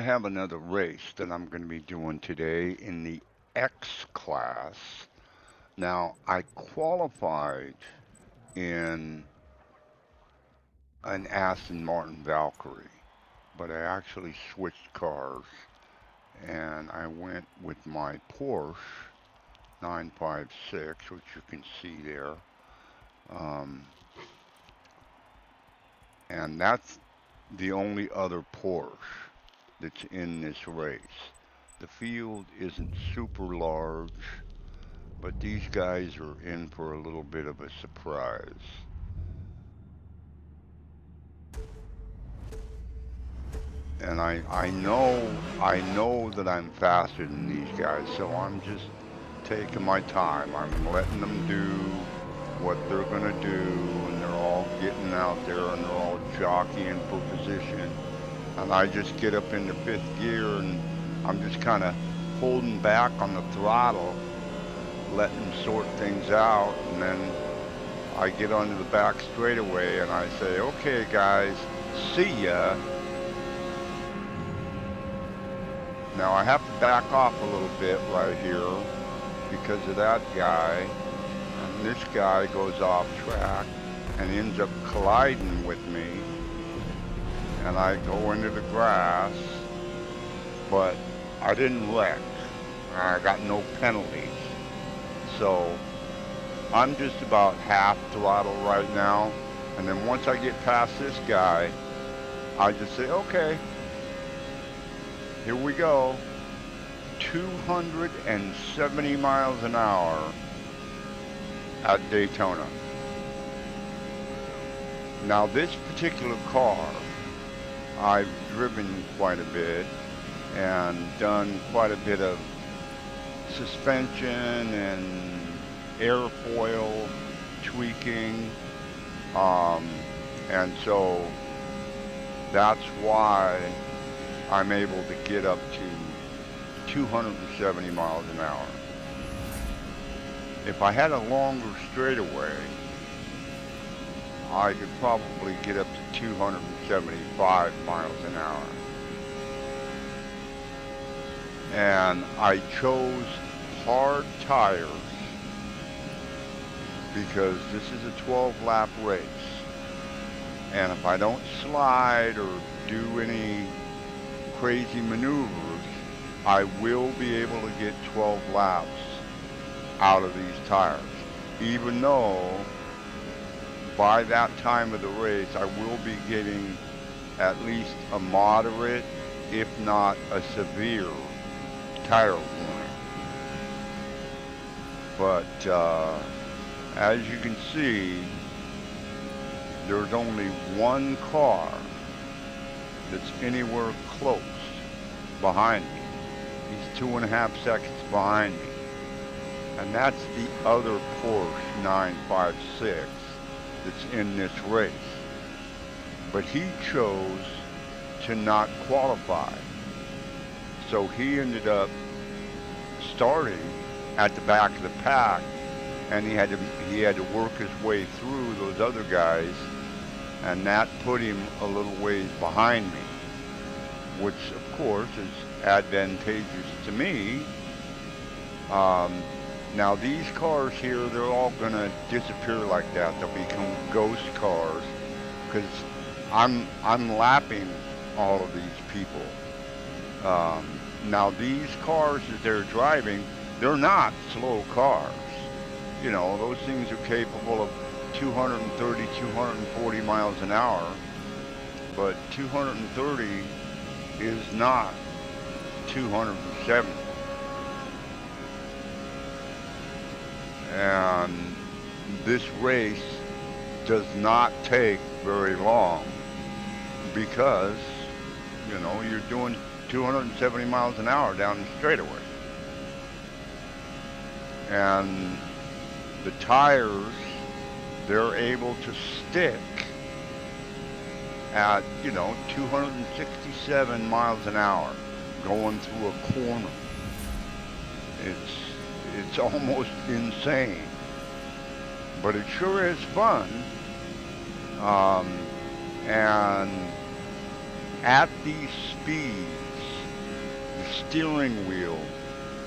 I have another race that I'm going to be doing today in the X class. Now, I qualified in an Aston Martin Valkyrie, but I actually switched cars and I went with my Porsche 956, which you can see there. Um, and that's the only other Porsche that's in this race. The field isn't super large, but these guys are in for a little bit of a surprise. And I know that I'm faster than these guys, so I'm just taking my time. I'm letting them do what they're gonna do, and they're all getting out there and they're all jockeying for position. And I just get up into fifth gear and I'm just kind of holding back on the throttle, letting them sort things out, and then I get onto the back straightaway and I say, okay, guys, see ya. Now I have to back off a little bit right here because of that guy. And this guy goes off track and ends up colliding with me. And I go into the grass, but I didn't wreck. I got no penalties. So I'm just about half throttle right now. And then once I get past this guy, I just say, okay, here we go. 270 miles an hour at Daytona. Now this particular car, I've driven quite a bit and done quite a bit of suspension and airfoil tweaking. And so that's why I'm able to get up to 270 miles an hour. If I had a longer straightaway, I could probably get up to 275 miles an hour. And I chose hard tires because this is a 12-lap race. And if I don't slide or do any crazy maneuvers, I will be able to get 12 laps out of these tires. Even though by that time of the race, I will be getting at least a moderate, if not a severe, tire warning. But as you can see, there's only one car that's anywhere close behind me. He's 2.5 seconds behind me. And that's the other Porsche 956 that's in this race. But he chose to not qualify. So he ended up starting at the back of the pack, and he had to work his way through those other guys, and that put him a little ways behind me, which of course is advantageous to me. Now these cars here, they're all gonna disappear like that. They'll become ghost cars because I'm lapping all of these people. Now these cars that they're driving, they're not slow cars. You know, those things are capable of 230, 240 miles an hour, but 230 is not 270. And this race does not take very long because, you know, you're doing 270 miles an hour down the straightaway. And the tires, they're able to stick at, you know, 267 miles an hour going through a corner. It's almost insane, but it sure is fun. And at these speeds, steering wheel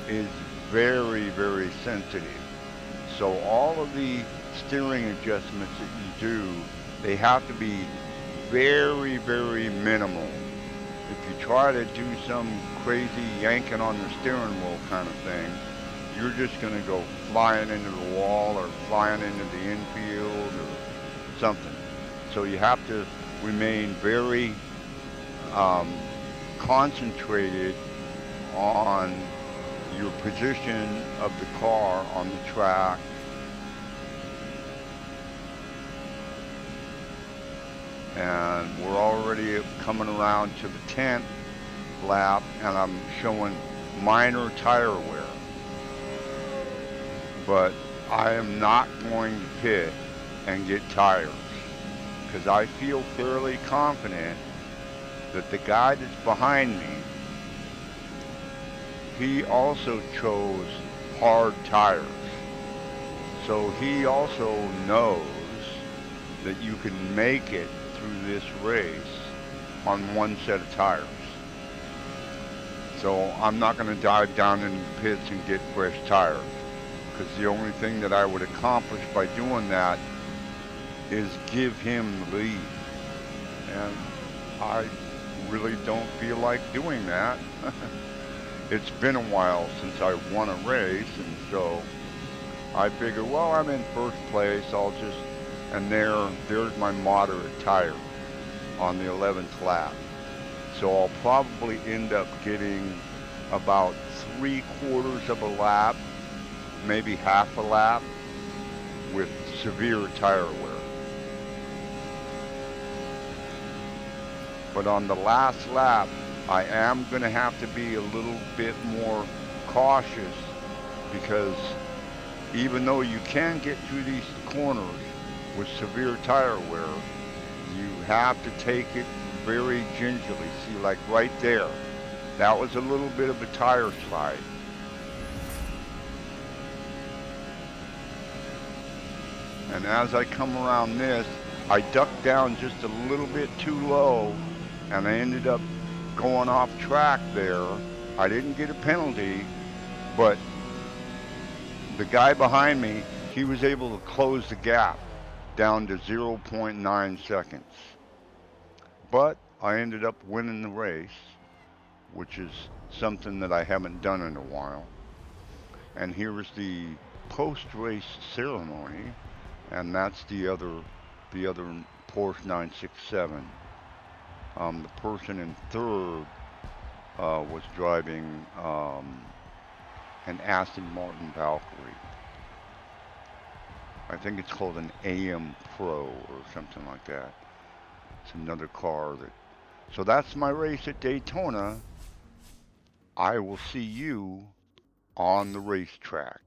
is very, very sensitive. So all of the steering adjustments that you do, they have to be very, very minimal. If you try to do some crazy yanking on the steering wheel kind of thing, you're just going to go flying into the wall or flying into the infield or something. So you have to remain very concentrated on your position of the car on the track. And we're already coming around to the 10th lap, and I'm showing minor tire wear. But I am not going to pit and get tires because I feel fairly confident that the guy that's behind me, he also chose hard tires. So he also knows that you can make it through this race on one set of tires. So I'm not going to dive down into the pits and get fresh tires, because the only thing that I would accomplish by doing that is give him the lead. And I really don't feel like doing that. It's been a while since I won a race, and so I figure, well, I'm in first place, I'll just, and there's my moderate tire on the 11th lap. So I'll probably end up getting about 3/4 of a lap, maybe half a lap, with severe tire wear. But on the last lap, I am going to have to be a little bit more cautious, because even though you can get through these corners with severe tire wear, you have to take it very gingerly. See, like right there, that was a little bit of a tire slide. And as I come around this, I ducked down just a little bit too low, and I ended up going off track there. I didn't get a penalty, but the guy behind me, he was able to close the gap down to 0.9 seconds. But I ended up winning the race, which is something that I haven't done in a while. And here is the post-race ceremony, and that's the other Porsche 967. The person in third was driving an Aston Martin Valkyrie. I think it's called an AM Pro or something like that. It's another car that. So that's my race at Daytona. I will see you on the racetrack.